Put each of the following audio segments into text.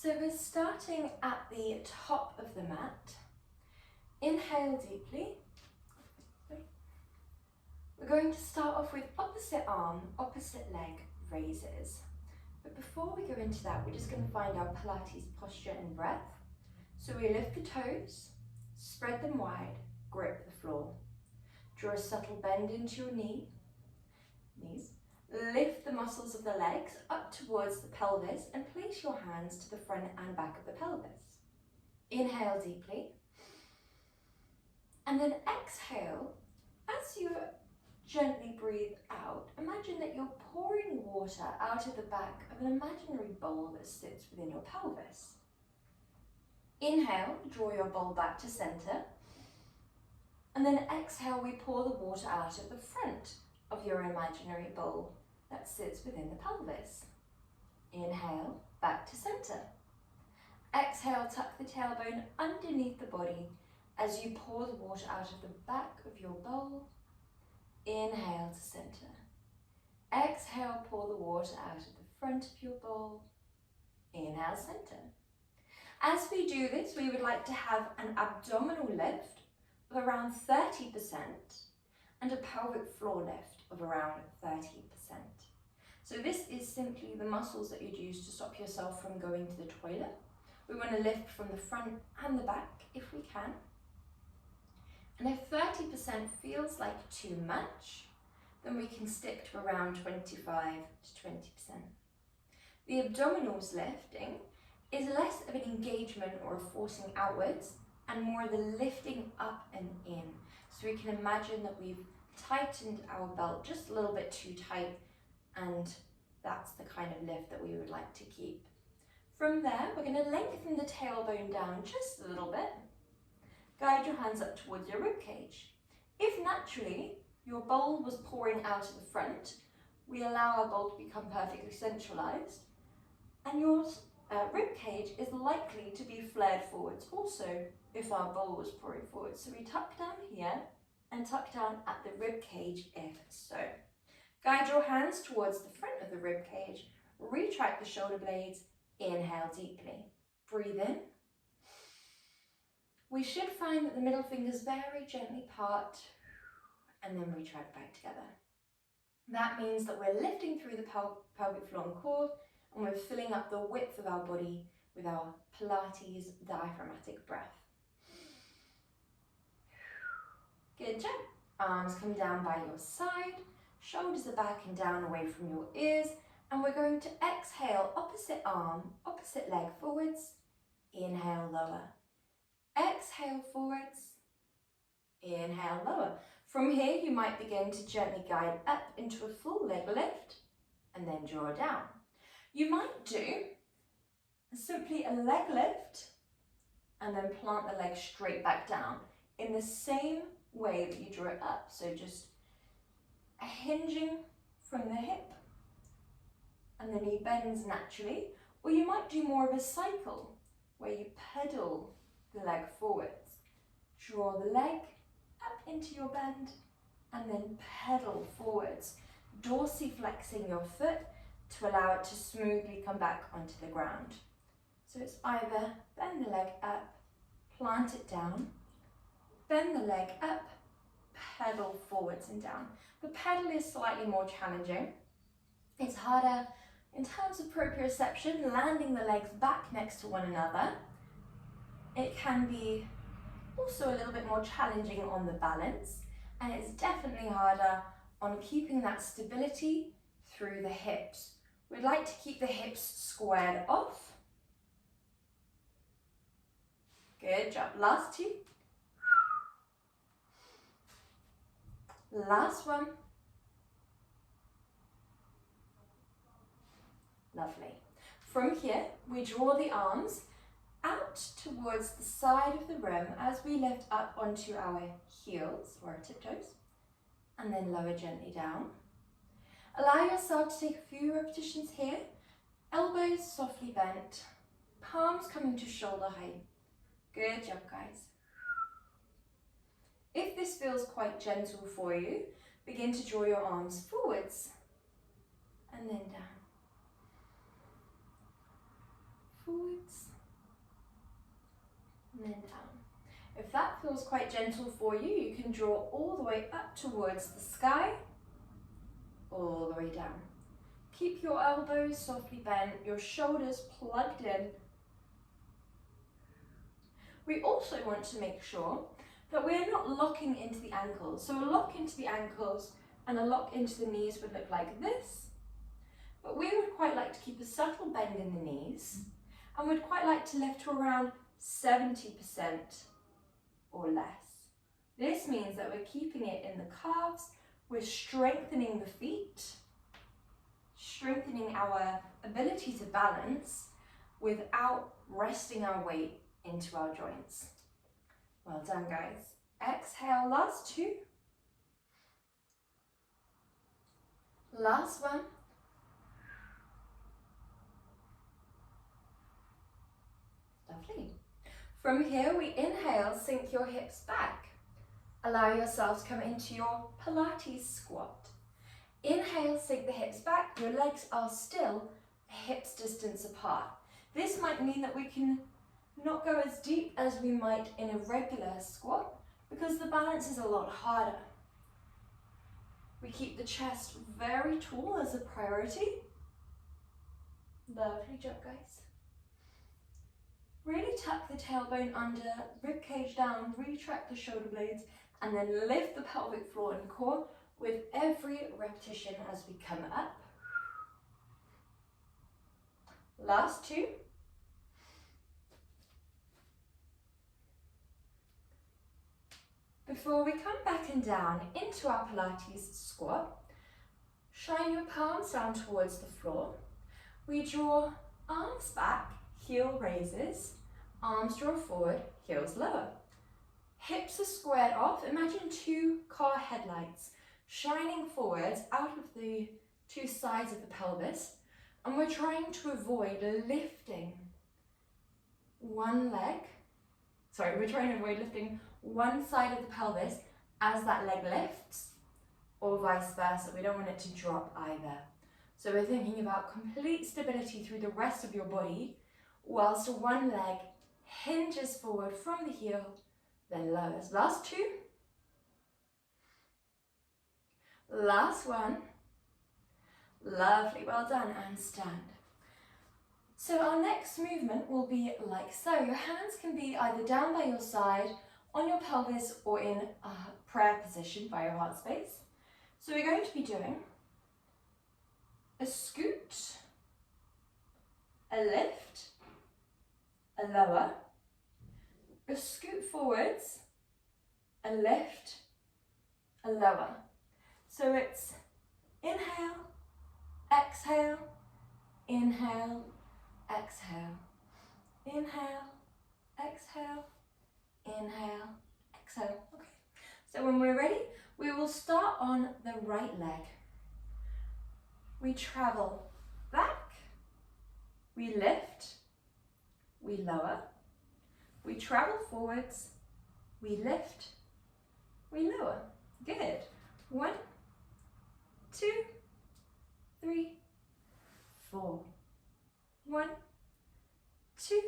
So we're starting at the top of the mat. Inhale deeply. We're going to start off with opposite arm, opposite leg raises. But before we go into that, we're just going to find our Pilates posture and breath. So we lift the toes, spread them wide, grip the floor. Draw a subtle bend into your knees. Lift the muscles of the legs up towards the pelvis and place your hands to the front and back of the pelvis. Inhale deeply. And then exhale. As you gently breathe out, imagine that you're pouring water out of the back of an imaginary bowl that sits within your pelvis. Inhale, draw your bowl back to center. And then exhale, we pour the water out of the front of your imaginary bowl that sits within the pelvis. Inhale, back to center. Exhale, tuck the tailbone underneath the body as you pour the water out of the back of your bowl. Inhale to center. Exhale, pour the water out of the front of your bowl. Inhale, center. As we do this, we would like to have an abdominal lift of around 30% and a pelvic floor lift of around 30%. So this is simply the muscles that you'd use to stop yourself from going to the toilet. We want to lift from the front and the back if we can. And if 30% feels like too much, then we can stick to around 25 to 20%. The abdominals lifting is less of an engagement or a forcing outwards and more the lifting up and in. So we can imagine that we've tightened our belt just a little bit too tight, and that's the kind of lift that we would like to keep. From there, we're going to lengthen the tailbone down just a little bit. Guide your hands up towards your rib cage. If naturally your bowl was pouring out of the front, we allow our bowl to become perfectly centralized, and your rib cage is likely to be flared forwards also if our bowl was pouring forward. So we tuck down here and tuck down at the rib cage if so. Guide your hands towards the front of the rib cage. Retract the shoulder blades. Inhale deeply. Breathe in. We should find that the middle fingers very gently part and then retract back together. That means that we're lifting through the pelvic floor and core, and we're filling up the width of our body with our Pilates diaphragmatic breath. Good job. Arms come down by your side, shoulders are back and down away from your ears, and we're going to exhale, opposite arm, opposite leg forwards. Inhale, lower. Exhale, forwards. Inhale, lower. From here, you might begin to gently guide up into a full leg lift and then draw down. You might do simply a leg lift and then plant the leg straight back down in the same way that you draw it up. So just hinging from the hip and the knee bends naturally. Or you might do more of a cycle where you pedal the leg forwards. Draw the leg up into your bend and then pedal forwards, dorsiflexing your foot to allow it to smoothly come back onto the ground. So it's either bend the leg up, plant it down, bend the leg up, pedal forwards and down. The pedal is slightly more challenging. It's harder in terms of proprioception, landing the legs back next to one another. It can be also a little bit more challenging on the balance, and it's definitely harder on keeping that stability through the hips. We'd like to keep the hips squared off. Good job. Last two. Last one. Lovely. From here, we draw the arms out towards the side of the room as we lift up onto our heels or our tiptoes, and then lower gently down. Allow yourself to take a few repetitions here. Elbows softly bent, palms coming to shoulder height. Good job, guys. If this feels quite gentle for you, begin to draw your arms forwards and then down. Forwards then down. If that feels quite gentle for you, you can draw all the way up towards the sky, all the way down. Keep your elbows softly bent, your shoulders plugged in. We also want to make sure that we're not locking into the ankles. So a lock into the ankles and a lock into the knees would look like this. But we would quite like to keep a subtle bend in the knees and would quite like to lift to around 70% or less. This means that we're keeping it in the calves, we're strengthening the feet, strengthening our ability to balance without resting our weight into our joints. Well done, guys. Exhale, last two. Last one. Lovely. From here, we inhale, sink your hips back. Allow yourself to come into your Pilates squat. Inhale, sink the hips back. Your legs are still a hips distance apart. This might mean that we can not go as deep as we might in a regular squat because the balance is a lot harder. We keep the chest very tall as a priority. Lovely job, guys. Really tuck the tailbone under, rib cage down, retract the shoulder blades, and then lift the pelvic floor and core with every repetition as we come up. Last two. Before we come back and down into our Pilates squat, shine your palms down towards the floor. We draw arms back, heel raises, arms draw forward, heels lower. Hips are squared off. Imagine two car headlights shining forwards out of the two sides of the pelvis, and we're trying to avoid lifting one side of the pelvis as that leg lifts, or vice versa. We don't want it to drop either. So we're thinking about complete stability through the rest of your body, whilst one leg hinges forward from the heel, then lowers. Last two. Last one. Lovely, well done, and stand. So our next movement will be like so. Your hands can be either down by your side, on your pelvis, or in a prayer position by your heart space. So we're going to be doing a scoot, a lift, a lower, a scoot forwards, a lift, a lower. So it's inhale, exhale, inhale, exhale, inhale, exhale, inhale, exhale. Okay, so when we're ready, we will start on the right leg. We travel back, we lift, we lower, we travel forwards, we lift, we lower. Good. 1, 2, 3, 4. 1, 2,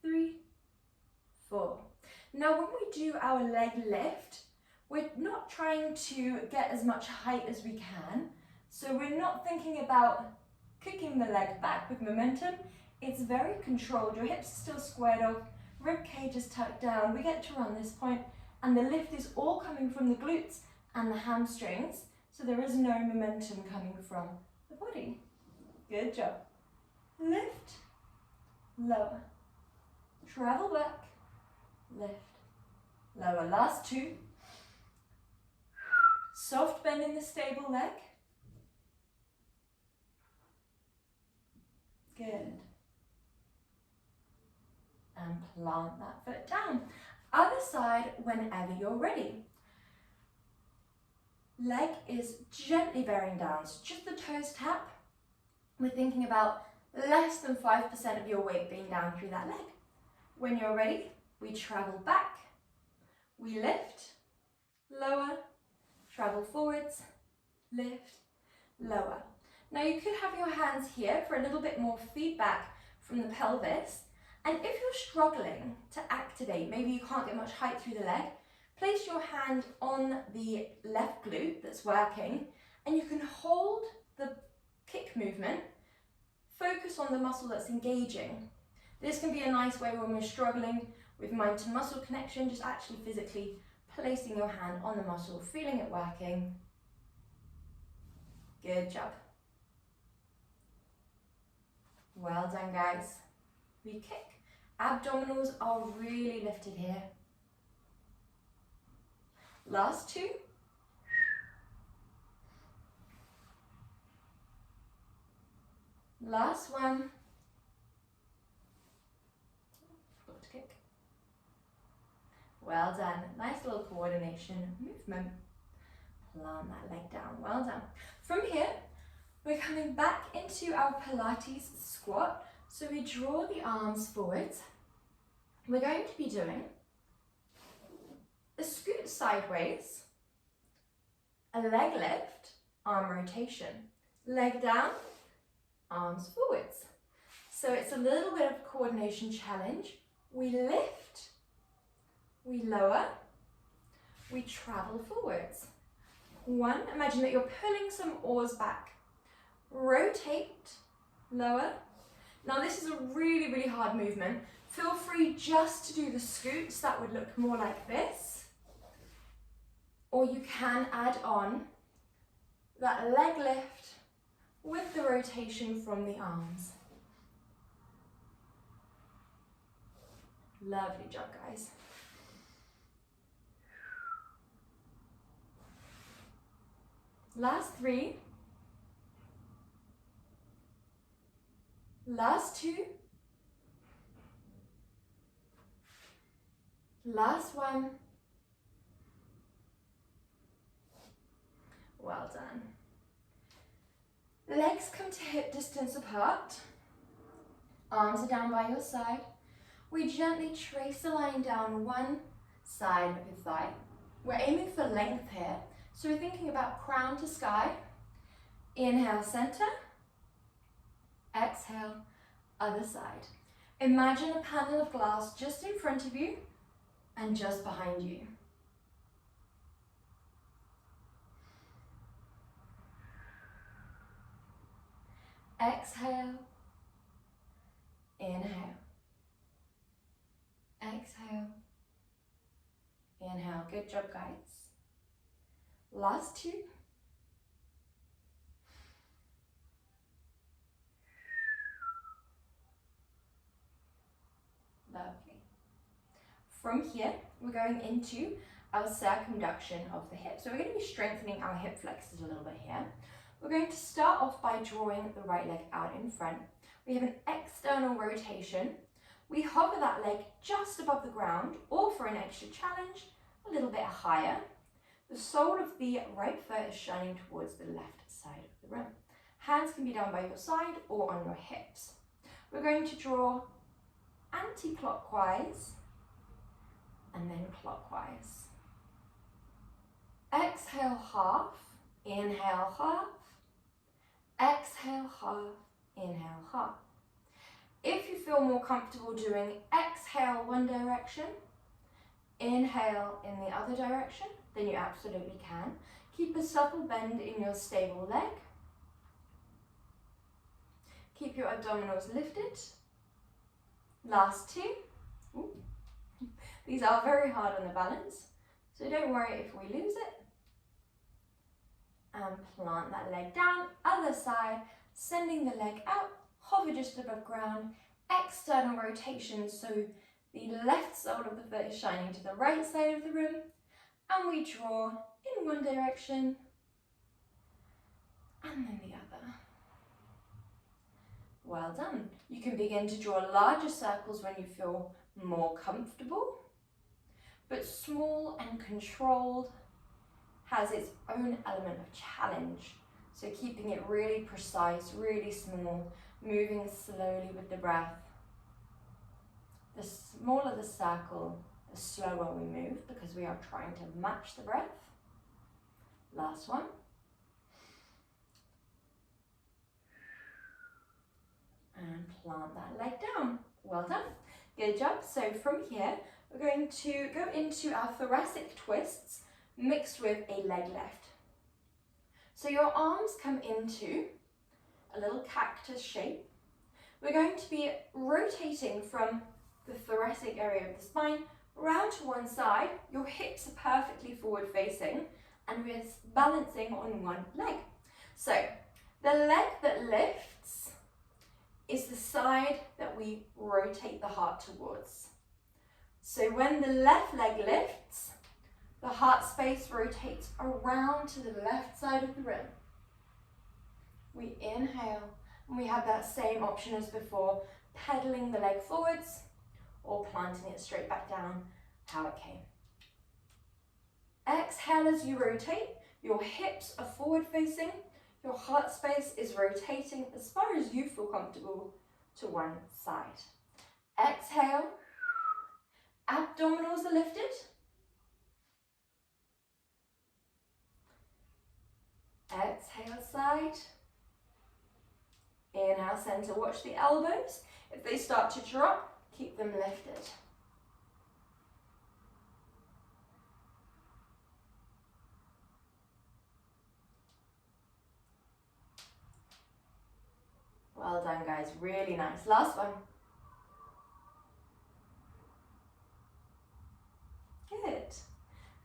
3, 4. Now when we do our leg lift, we're not trying to get as much height as we can. So we're not thinking about kicking the leg back with momentum. It's very controlled. Your hips are still squared off, rib cage is tucked down. We get to run this point, and the lift is all coming from the glutes and the hamstrings. So there is no momentum coming from the body. Good job. Lift, lower, travel back, lift, lower. Last two. Soft bend in the stable leg. Good. And plant that foot down. Other side whenever you're ready. Leg is gently bearing down, so just the toes tap. We're thinking about less than 5% of your weight being down through that leg. When you're ready, we travel back, we lift, lower, travel forwards, lift, lower. Now you could have your hands here for a little bit more feedback from the pelvis, And if you're struggling to activate, maybe you can't get much height through the leg, place your hand on the left glute that's working, and you can hold the kick movement, focus on the muscle that's engaging. This can be a nice way when we're struggling with mind to muscle connection, just actually physically placing your hand on the muscle, feeling it working. Good job. Well done, guys. We kick. Abdominals are really lifted here. Last two. Last one. Forgot to kick. Well done. Nice little coordination movement. Plant that leg down. Well done. From here, we're coming back into our Pilates squat. So we draw the arms forwards. We're going to be doing a scoot sideways, a leg lift, arm rotation, leg down, arms forwards. So it's a little bit of a coordination challenge. We lift, we lower, we travel forwards. One, imagine that you're pulling some oars back. Rotate, lower. Now this is a really, really hard movement. Feel free just to do the scoots, that would look more like this. Or you can add on that leg lift with the rotation from the arms. Lovely job, guys. Last three. Last two. Last one. Well done. Legs come to hip distance apart. Arms are down by your side. We gently trace a line down one side of your thigh. We're aiming for length here. So we're thinking about crown to sky. Inhale, center. Exhale, other side. Imagine a panel of glass just in front of you and just behind you. Exhale, inhale. Exhale, inhale. Good job, guys. Last two. Lovely. From here, we're going into our circumduction of the hip. So we're going to be strengthening our hip flexors a little bit here. We're going to start off by drawing the right leg out in front. We have an external rotation. We hover that leg just above the ground, or for an extra challenge, a little bit higher. The sole of the right foot is shining towards the left side of the room. Hands can be down by your side or on your hips. We're going to draw anti-clockwise and then clockwise. Exhale, half. Inhale, half. Exhale, half. Inhale, half. If you feel more comfortable doing exhale one direction, inhale in the other direction, then you absolutely can. Keep a subtle bend in your stable leg. Keep your abdominals lifted. Last two. Ooh. These are very hard on the balance, so don't worry if we lose it. And plant that leg down, other side, sending the leg out, hover just above ground, external rotation, so the left sole of the foot is shining to the right side of the room, and we draw in one direction, and then the other. Well done. You can begin to draw larger circles when you feel more comfortable, but small and controlled has its own element of challenge. So keeping it really precise, really small, moving slowly with the breath. The smaller the circle, the slower we move because we are trying to match the breath. Last one. And plant that leg down. Well done. Good job. So from here, we're going to go into our thoracic twists mixed with a leg lift. So your arms come into a little cactus shape. We're going to be rotating from the thoracic area of the spine round to one side. Your hips are perfectly forward facing and we're balancing on one leg. So the leg that lifts is the side that we rotate the heart towards. So when the left leg lifts, the heart space rotates around to the left side of the rim. We inhale, and we have that same option as before, pedaling the leg forwards or planting it straight back down how it came. Exhale as you rotate, your hips are forward facing, your heart space is rotating as far as you feel comfortable to one side. Exhale, abdominals are lifted. Exhale, side. Inhale, center. Watch the elbows. If they start to drop, keep them lifted. Well done, guys. Really nice. Last one. Good.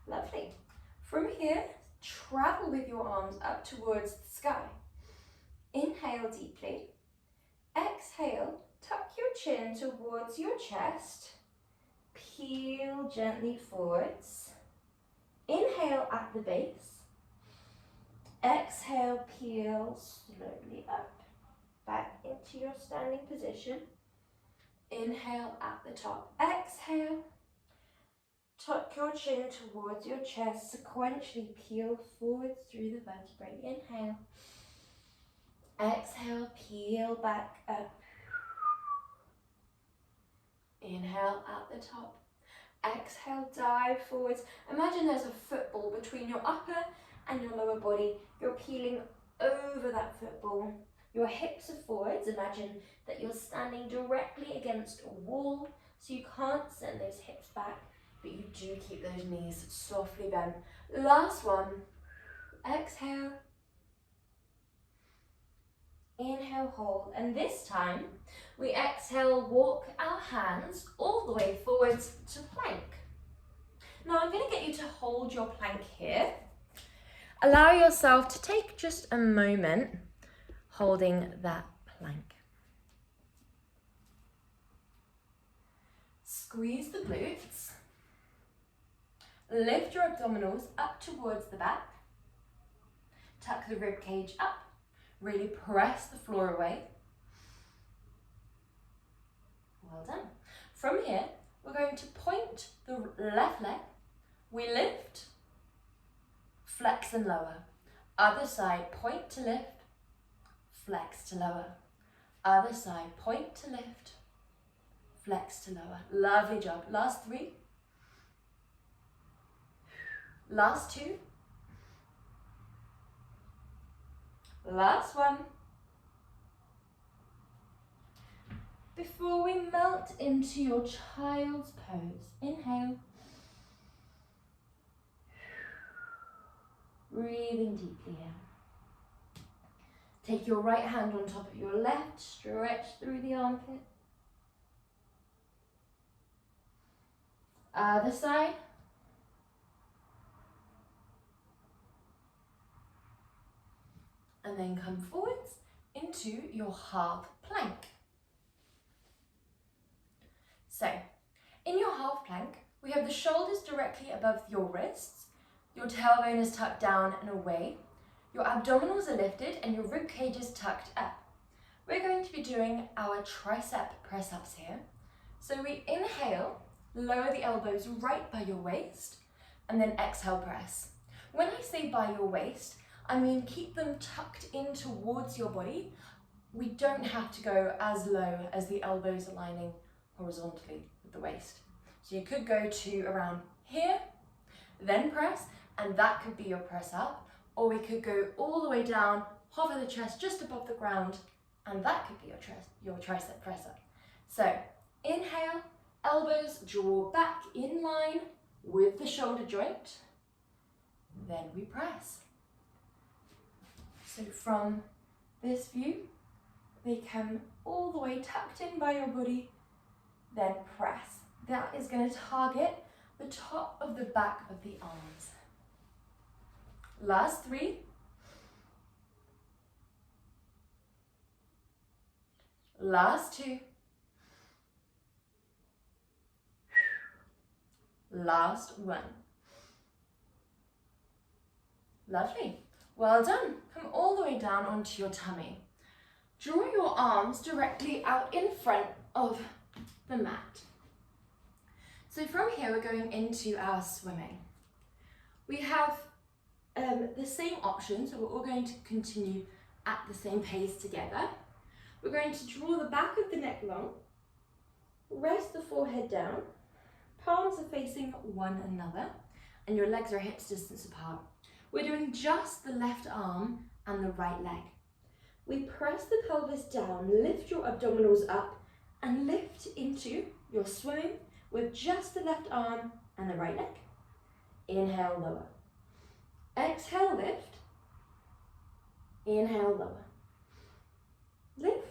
Lovely. From here, travel with your arms up towards the sky. Inhale deeply. Exhale, tuck your chin towards your chest. Peel gently forwards. Inhale at the base. Exhale, peel slowly up. Back into your standing position. Inhale at the top. Exhale. Tuck your chin towards your chest. Sequentially peel forward through the vertebrae. Inhale. Exhale, peel back up. Inhale at the top. Exhale, dive forwards. Imagine there's a football between your upper and your lower body. You're peeling over that football. Your hips are forwards. Imagine that you're standing directly against a wall, so you can't send those hips back, but you do keep those knees softly bent. Last one. Exhale. Inhale, hold, and this time we exhale, walk our hands all the way forwards to plank. Now I'm going to get you to hold your plank here. Allow yourself to take just a moment holding that plank. Squeeze the glutes. Lift your abdominals up towards the back. Tuck the rib cage up. Really press the floor away. Well done. From here, we're going to point the left leg. We lift, flex and lower. Other side, point to lift, flex to lower. Other side, point to lift, flex to lower. Lovely job. Last three. Last two. Last one. Before we melt into your child's pose, inhale. Breathing deeply in. Take your right hand on top of your left, stretch through the armpit. Other side. And then come forwards into your half plank. So, in your half plank, we have the shoulders directly above your wrists, your tailbone is tucked down and away, your abdominals are lifted and your rib cage is tucked up. We're going to be doing our tricep press-ups here. So we inhale, lower the elbows right by your waist, and then exhale, press. When I say by your waist, I mean keep them tucked in towards your body. We don't have to go as low as the elbows aligning horizontally with the waist. So you could go to around here, then press, and that could be your press up. Or we could go all the way down, hover the chest just above the ground, and that could be your tricep press up. So inhale, Elbows draw back in line with the shoulder joint. Then we press. So from this view, they come all the way tucked in by your body, then press. That is going to target the top of the back of the arms. Last 3. Last 2. Last 1. Lovely. Well done. Come all the way down onto your tummy. Draw your arms directly out in front of the mat. So from here we're going into our swimming. We have the same option, so we're all going to continue at the same pace together. We're going to draw the back of the neck long, rest the forehead down, palms are facing one another, and your legs are hips distance apart. We're doing just the left arm and the right leg. We press the pelvis down, lift your abdominals up, and lift into your swimming with just the left arm and the right leg. Inhale, lower. Exhale, lift. Inhale, lower. Lift.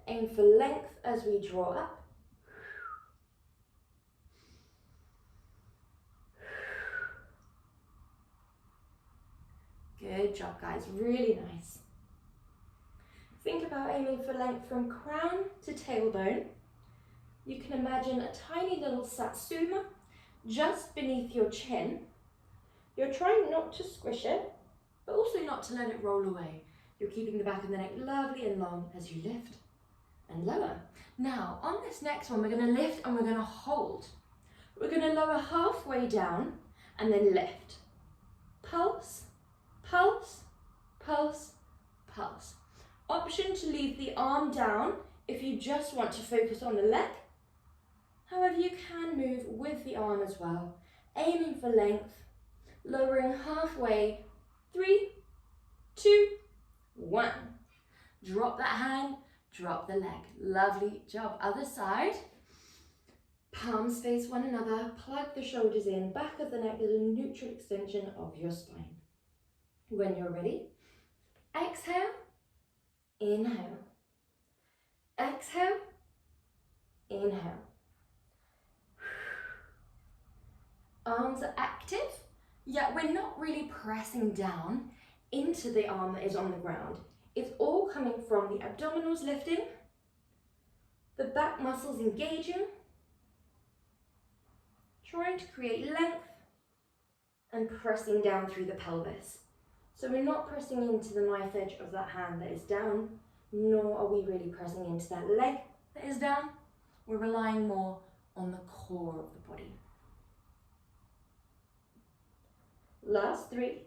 Aim for length as we draw up. Good job, guys, really nice. Think about aiming for length from crown to tailbone. You can imagine a tiny little satsuma just beneath your chin. You're trying not to squish it, but also not to let it roll away. You're keeping the back of the neck lovely and long as you lift and lower. Now, on this next one, we're going to lift and we're going to hold. We're going to lower halfway down and then lift. Pulse. Pulse, pulse, pulse. Option to leave the arm down if you just want to focus on the leg. However, you can move with the arm as well, aiming for length, lowering halfway. 3, 2, 1. Drop that hand, drop the leg. Lovely job. Other side. Palms face one another, plug the shoulders in, back of the neck is a neutral extension of your spine. When you're ready, exhale, inhale, exhale, inhale. Arms are active, yet we're not really pressing down into the arm that is on the ground. It's all coming from the abdominals lifting, the back muscles engaging, trying to create length and pressing down through the pelvis. So we're not pressing into the knife edge of that hand that is down, nor are we really pressing into that leg that is down. We're relying more on the core of the body. Last 3,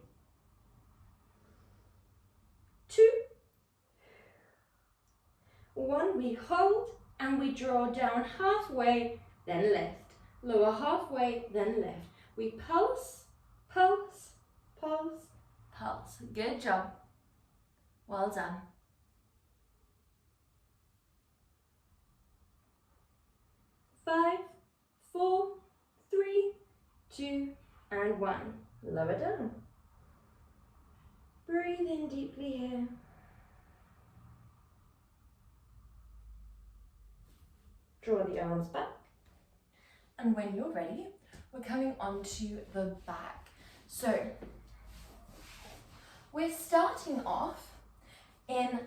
2, 1. We hold and we draw down halfway, then lift. Lower halfway, then lift. We pulse, pulse, pulse, pulse. Good job. Well done. 5, 4, 3, 2, and 1. Lower down. Breathe in deeply here. Draw the arms back. And when you're ready, we're coming onto the back. So we're starting off in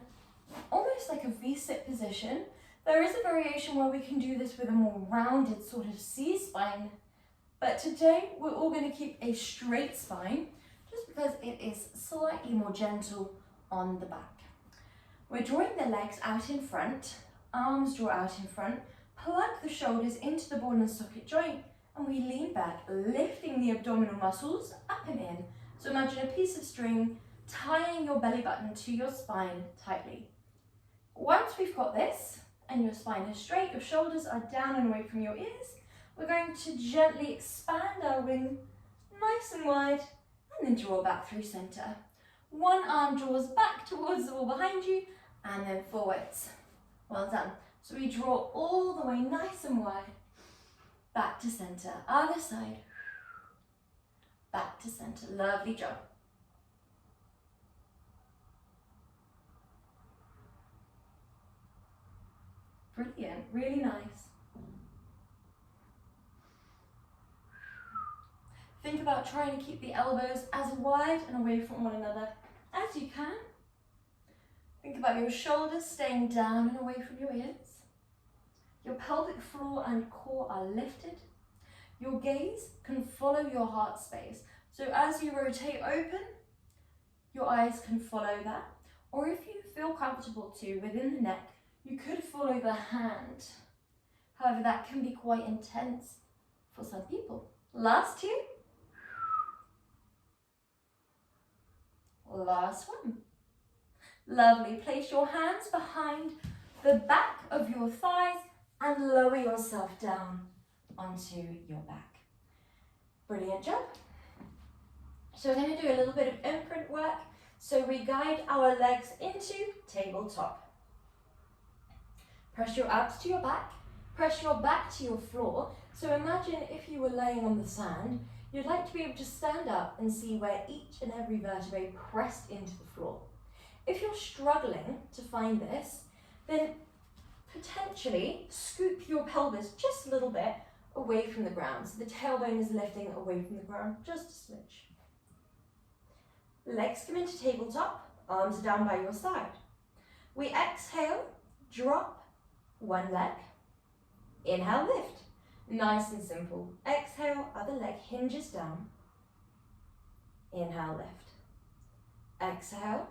almost like a V-sit position. There is a variation where we can do this with a more rounded sort of C-spine, but today we're all going to keep a straight spine just because it is slightly more gentle on the back. We're drawing the legs out in front, arms draw out in front, plug the shoulders into the ball and socket joint, and we lean back, lifting the abdominal muscles up and in. So imagine a piece of string tying your belly button to your spine tightly. Once we've got this, and your spine is straight, your shoulders are down and away from your ears, we're going to gently expand our wing, nice and wide, and then draw back through center. One arm draws back towards the wall behind you, and then forwards. Well done. So we draw all the way nice and wide, back to center. Other side, back to center. Lovely job. Brilliant, really nice. Think about trying to keep the elbows as wide and away from one another as you can. Think about your shoulders staying down and away from your ears. Your pelvic floor and core are lifted. Your gaze can follow your heart space. So as you rotate open, your eyes can follow that. Or if you feel comfortable too, within the neck, you could follow the hand. However, that can be quite intense for some people. Last two. Last one. Lovely. Place your hands behind the back of your thighs and lower yourself down onto your back. Brilliant job. So we're going to do a little bit of imprint work. So we guide our legs into tabletop. Press your abs to your back. Press your back to your floor. So imagine if you were laying on the sand, you'd like to be able to stand up and see where each and every vertebrae pressed into the floor. If you're struggling to find this, then potentially scoop your pelvis just a little bit away from the ground. So the tailbone is lifting away from the ground, just a smidge. Legs come into tabletop, arms are down by your side. We exhale, drop one leg. Inhale, lift. Nice and simple. Exhale, other leg hinges down. Inhale, lift. Exhale.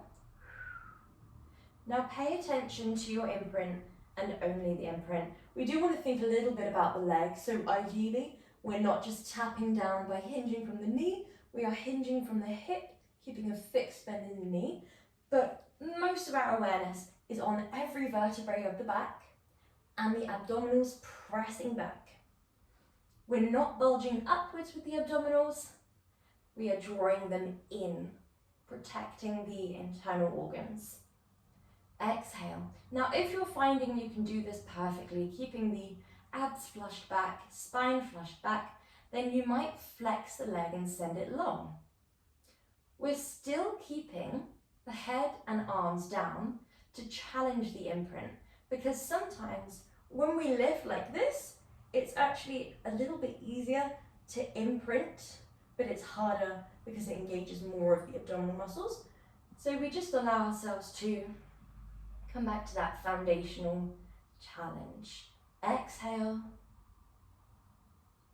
Now pay attention to your imprint and only the imprint. We do want to think a little bit about the leg, so ideally we're not just tapping down by hinging from the knee, we are hinging from the hip, keeping a fixed bend in the knee, but most of our awareness is on every vertebrae of the back and the abdominals pressing back. We're not bulging upwards with the abdominals, we are drawing them in, protecting the internal organs. Exhale. Now if you're finding you can do this perfectly, keeping the abs flushed back, spine flushed back, then you might flex the leg and send it long. We're still keeping the head and arms down to challenge the imprint, because sometimes when we lift like this, it's actually a little bit easier to imprint, but it's harder because it engages more of the abdominal muscles. So we just allow ourselves to come back to that foundational challenge. Exhale,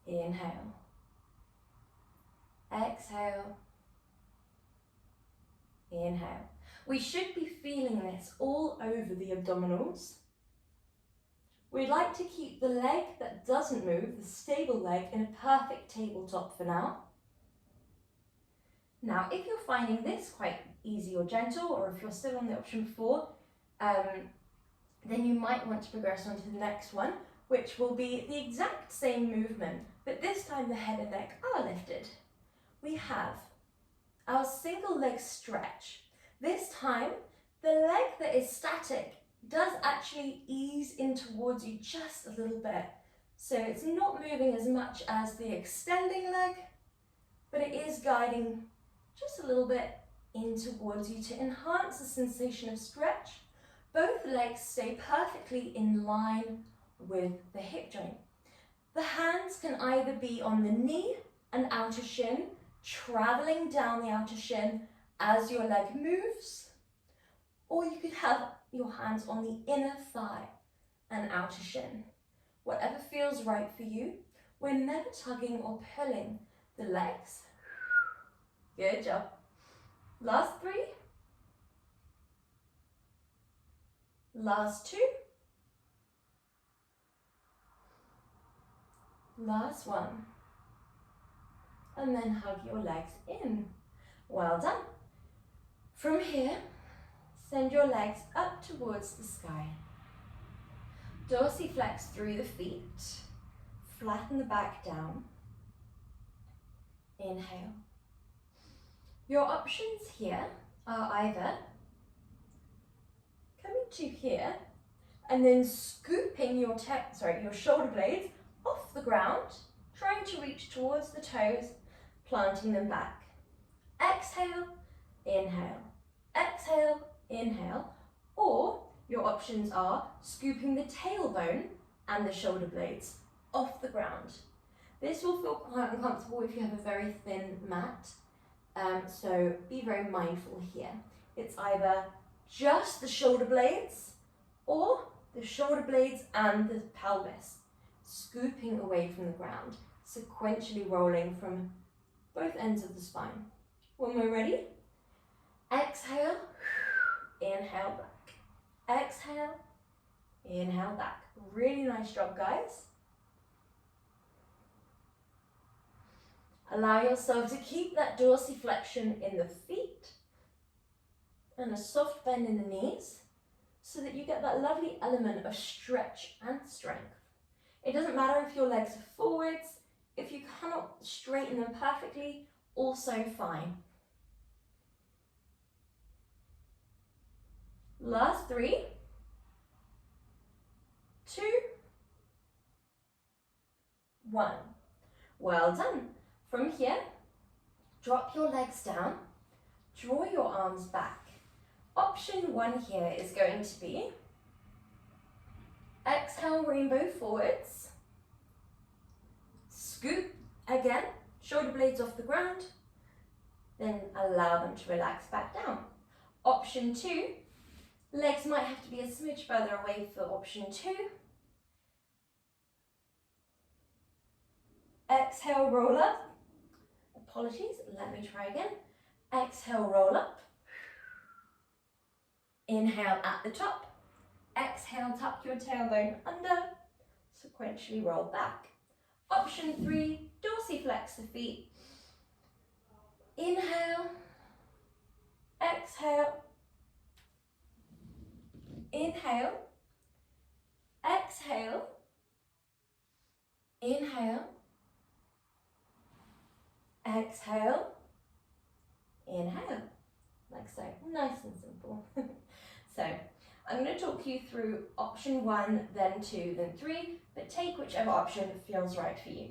inhale, exhale, inhale. We should be feeling this all over the abdominals. We'd like to keep the leg that doesn't move, the stable leg, in a perfect tabletop for now. Now, if you're finding this quite easy or gentle, or if you're still on the option before, then you might want to progress on to the next one, which will be the exact same movement, but this time the head and neck are lifted. We have our single leg stretch. This time, the leg that is static does actually ease in towards you just a little bit. So it's not moving as much as the extending leg, but it is guiding just a little bit in towards you to enhance the sensation of stretch. Both legs stay perfectly in line with the hip joint. The hands can either be on the knee and outer shin, traveling down the outer shin as your leg moves, or you could have your hands on the inner thigh and outer shin. Whatever feels right for you. We're never tugging or pulling the legs. Good job. Last three. Last two. Last one. And then hug your legs in. Well done. From here, send your legs up towards the sky. Dorsiflex through the feet. Flatten the back down. Inhale. Your options here are either coming to here and then scooping your shoulder blades off the ground, trying to reach towards the toes, planting them back. Exhale, inhale, exhale, inhale, or your options are scooping the tailbone and the shoulder blades off the ground. This will feel quite uncomfortable if you have a very thin mat, so be very mindful here. It's either just the shoulder blades or the shoulder blades and the pelvis, scooping away from the ground, sequentially rolling from both ends of the spine. When we're ready, exhale, inhale back. Exhale, inhale back. Really nice job, guys. Allow yourself to keep that dorsiflexion in the feet and a soft bend in the knees so that you get that lovely element of stretch and strength. It doesn't matter if your legs are forwards, if you cannot straighten them perfectly, also fine. Last 3, 2, 1. Well done. From here, drop your legs down, draw your arms back. Option 1 here is going to be exhale, rainbow forwards, scoop again, shoulder blades off the ground, then allow them to relax back down. Option 2, legs might have to be a smidge further away for option 2. Exhale, roll up. Apologies, let me try again. Exhale, roll up. Inhale at the top. Exhale, tuck your tailbone under. Sequentially roll back. Option 3, dorsiflex the feet. Inhale. Exhale. Inhale. Exhale. Inhale. Exhale, inhale, like so, nice and simple. So, I'm going to talk you through option 1, then 2, then 3, but take whichever option feels right for you.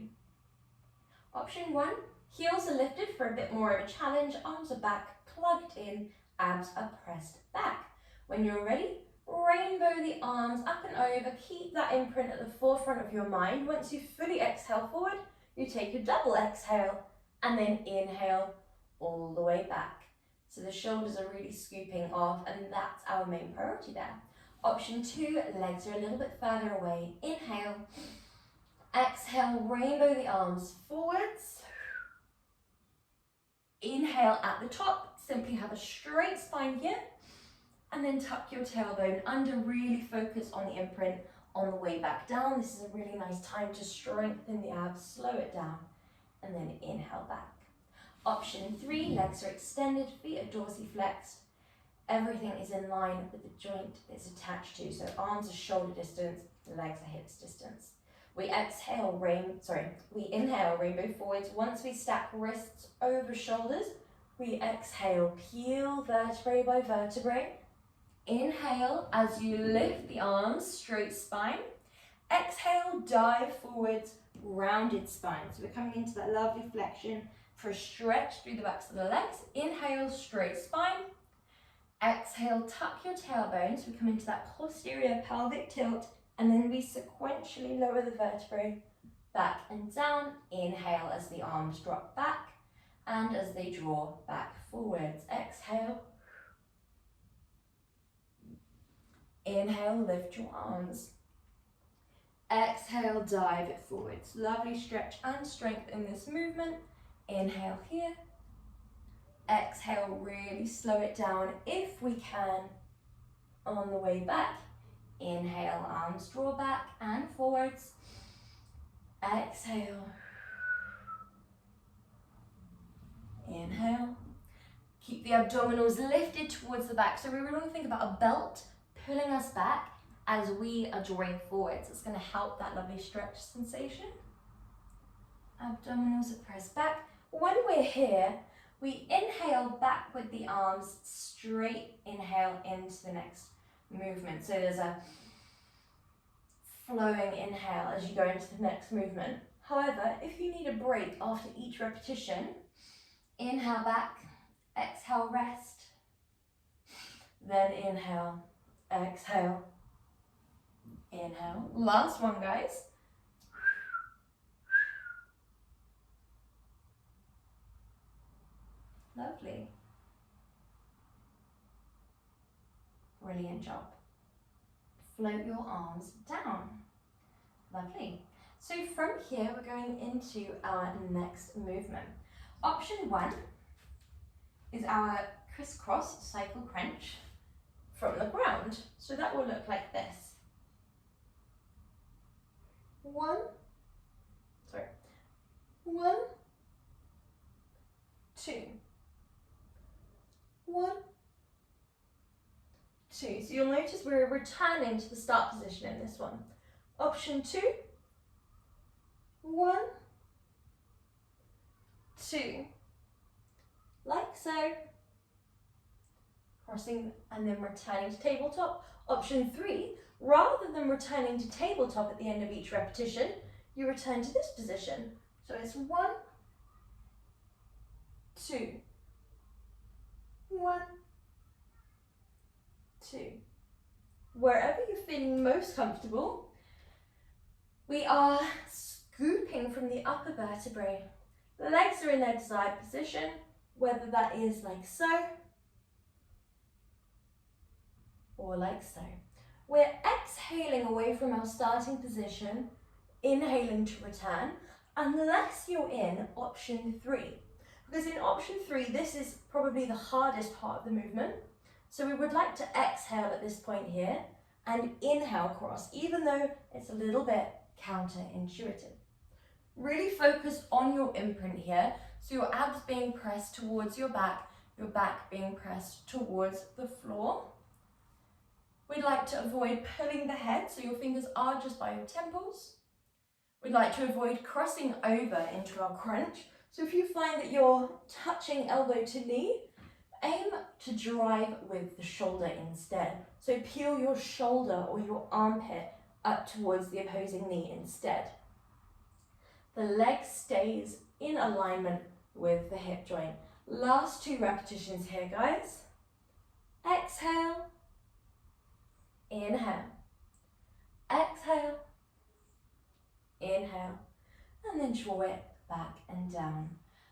Option 1, heels are lifted for a bit more of a challenge, arms are back, plugged in, abs are pressed back. When you're ready, rainbow the arms up and over, keep that imprint at the forefront of your mind. Once you fully exhale forward, you take your double exhale, and then inhale all the way back. So the shoulders are really scooping off, and that's our main priority there. Option 2, legs are a little bit further away. Inhale, exhale, rainbow the arms forwards. Inhale at the top, simply have a straight spine here, and then tuck your tailbone under, really focus on the imprint on the way back down. This is a really nice time to strengthen the abs, slow it down, and then inhale back. Option 3, legs are extended, feet are dorsiflexed. Everything is in line with the joint it's attached to. So arms are shoulder distance, legs are hips distance. We inhale rainbow forwards. Once we stack wrists over shoulders, we exhale, peel vertebrae by vertebrae. Inhale as you lift the arms, straight spine. Exhale, dive forwards, rounded spine. So we're coming into that lovely flexion for a stretch through the backs of the legs. Inhale, straight spine. Exhale, tuck your tailbone. So we come into that posterior pelvic tilt, and then we sequentially lower the vertebrae back and down. Inhale as the arms drop back and as they draw back forwards. Exhale. Inhale, lift your arms. Exhale, dive it forwards. Lovely stretch and strength in this movement. Inhale here. Exhale, really slow it down if we can on the way back. Inhale, arms draw back and forwards. Exhale. Inhale. Keep the abdominals lifted towards the back. So we really want to think about a belt pulling us back as we are drawing forwards. It's going to help that lovely stretch sensation. Abdominals are pressed back. When we're here, we inhale back with the arms, straight inhale into the next movement. So there's a flowing inhale as you go into the next movement. However, if you need a break after each repetition, inhale back, exhale, rest, then inhale, exhale, inhale. Last one, guys. Lovely. Brilliant job. Float your arms down. Lovely. So from here, we're going into our next movement. Option 1 is our crisscross cycle crunch from the ground. So that will look like this. 1, 2, 1, 2. So you'll notice we're returning to the start position in this one. Option 2, 1, 2, like so. Crossing and then returning to tabletop. Option 3, rather than returning to tabletop at the end of each repetition, you return to this position. So it's 1, 2, 1, 2. Wherever you're feeling most comfortable, we are scooping from the upper vertebrae. The legs are in their desired position, whether that is like so or like so. We're exhaling away from our starting position, inhaling to return, unless you're in option 3. Because in option 3, this is probably the hardest part of the movement. So we would like to exhale at this point here and inhale cross, even though it's a little bit counterintuitive. Really focus on your imprint here. So your abs being pressed towards your back being pressed towards the floor. We'd like to avoid pulling the head, so your fingers are just by your temples. We'd like to avoid crossing over into our crunch. So if you find that you're touching elbow to knee, aim to drive with the shoulder instead. So peel your shoulder or your armpit up towards the opposing knee instead. The leg stays in alignment with the hip joint. Last 2 repetitions here, guys. Exhale, inhale, exhale, inhale, and then draw it back and down.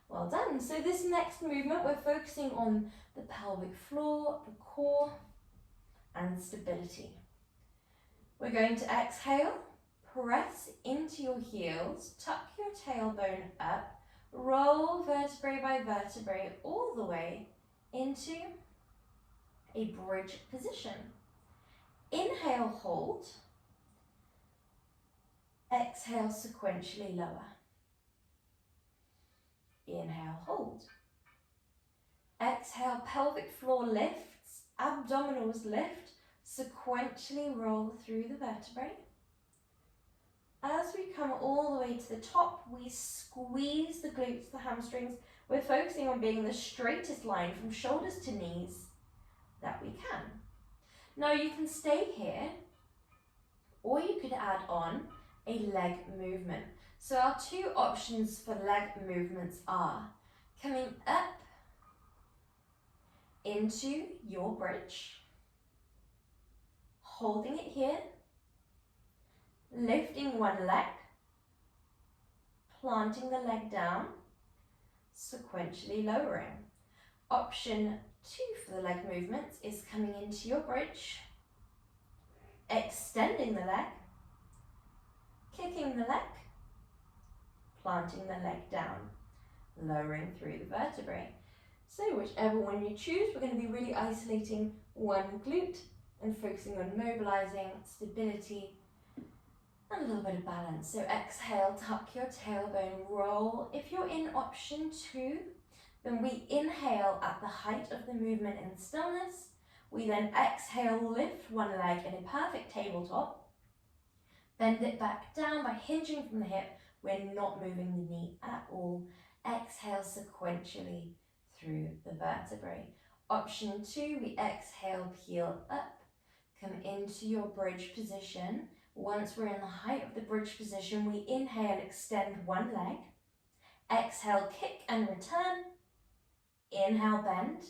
Well done. So this next movement, we're focusing on the pelvic floor, the core, and stability. We're going to exhale, press into your heels, tuck your tailbone up, roll vertebrae by vertebrae all the way into a bridge position. Inhale, hold. Exhale, sequentially lower. Inhale, hold. Exhale, pelvic floor lifts, abdominals lift, sequentially roll through the vertebrae. As we come all the way to the top, we squeeze the glutes, the hamstrings. We're focusing on being the straightest line from shoulders to knees that we can. Now you can stay here, or you could add on a leg movement. So our 2 options for leg movements are coming up into your bridge, holding it here, lifting one leg, planting the leg down, sequentially lowering. Option 2 for the leg movements is coming into your bridge, extending the leg, kicking the leg, planting the leg down, lowering through the vertebrae. So whichever one you choose, we're going to be really isolating one glute and focusing on mobilizing, stability, and a little bit of balance. So exhale, tuck your tailbone, roll. If you're in option 2, then we inhale at the height of the movement in stillness. We then exhale, lift one leg in a perfect tabletop, bend it back down by hinging from the hip. We're not moving the knee at all. Exhale sequentially through the vertebrae. Option 2, we exhale, peel up, come into your bridge position. Once we're in the height of the bridge position, we inhale, extend one leg. Exhale, kick and return. Inhale, bend.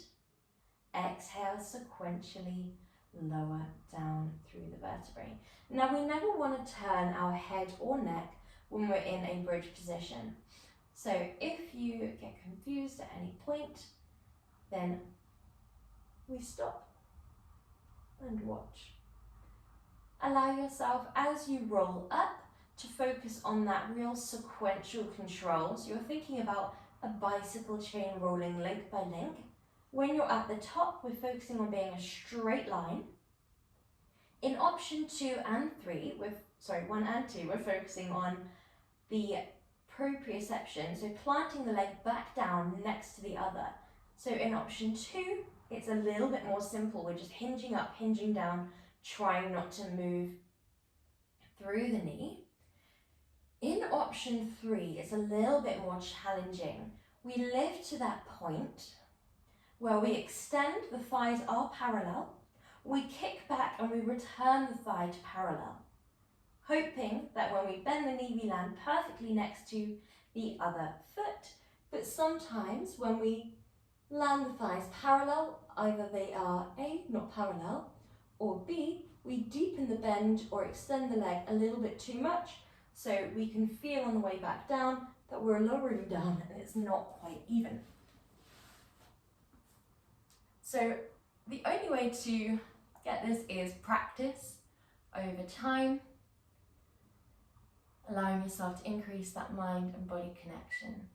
Exhale, sequentially lower down through the vertebrae. Now, we never want to turn our head or neck when we're in a bridge position. So if you get confused at any point, then we stop and watch. Allow yourself, as you roll up, to focus on that real sequential control. So you're thinking about a bicycle chain rolling link by link. When you're at the top, we're focusing on being a straight line. In option 1 and 2, we're focusing on the proprioception, so planting the leg back down next to the other. So in option 2, it's a little bit more simple. We're just hinging up, hinging down, trying not to move through the knee. In option 3, it's a little bit more challenging. We lift to that point where we extend, the thighs are parallel. We kick back and we return the thigh to parallel, hoping that when we bend the knee, we land perfectly next to the other foot. But sometimes when we land the thighs parallel, either they are A, not parallel, or B, we deepen the bend or extend the leg a little bit too much, so we can feel on the way back down that we're lowering down and it's not quite even. So the only way to get this is practice over time, allowing yourself to increase that mind and body connection.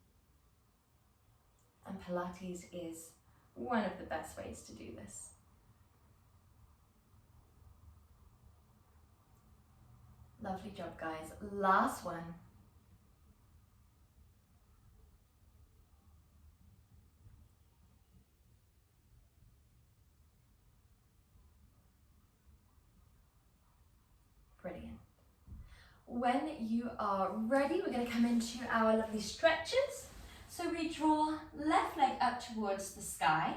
And Pilates is one of the best ways to do this. Lovely job, guys. Last one. Brilliant. When you are ready, we're going to come into our lovely stretches. So we draw left leg up towards the sky.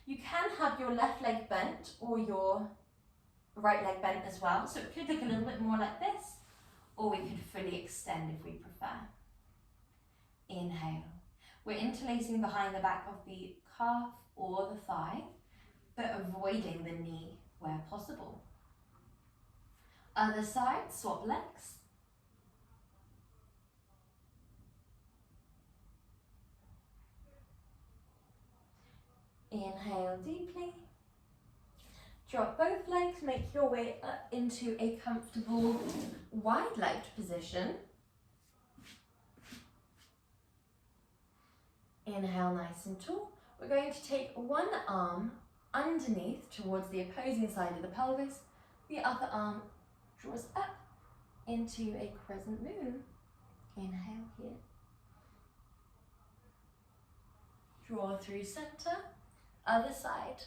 You can have your left leg bent or your right leg bent as well. So it could look a little bit more like this, or we could fully extend if we prefer. Inhale. We're interlacing behind the back of the calf or the thigh, but avoiding the knee where possible. Other side, swap legs. Inhale deeply. Drop both legs, make your way up into a comfortable wide-legged position. Inhale nice and tall. We're going to take one arm underneath towards the opposing side of the pelvis. The other arm draws up into a crescent moon. Inhale here. Draw through center. Other side.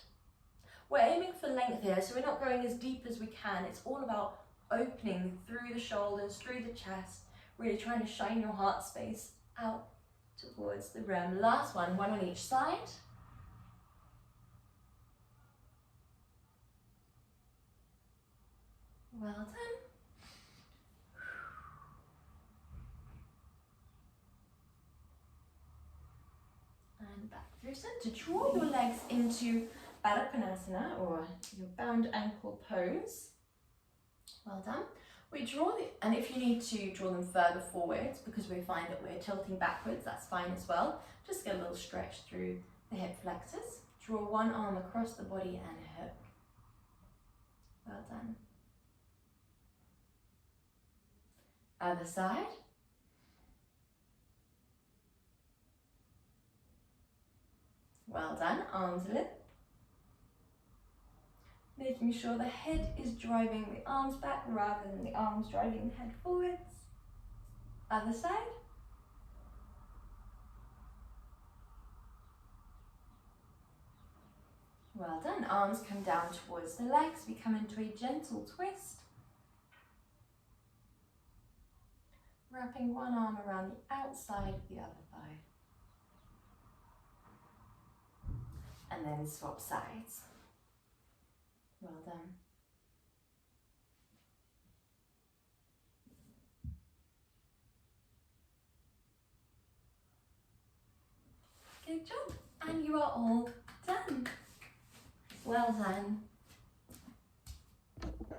We're aiming for length here, so we're not going as deep as we can. It's all about opening through the shoulders, through the chest, really trying to shine your heart space out towards the rim. Last one on each side. Well done. And back through center. Draw your legs into Baddha or your bound ankle pose. Well done. We draw and if you need to draw them further forwards because we find that we're tilting backwards, that's fine as well. Just get a little stretch through the hip flexors. Draw one arm across the body and hook. Well done. Other side. Well done. Arms lift. Making sure the head is driving the arms back rather than the arms driving the head forwards. Other side. Well done. Arms come down towards the legs. We come into a gentle twist. Wrapping one arm around the outside of the other thigh. And then swap sides. Well done. Fantastic job. And you are all done. Well done.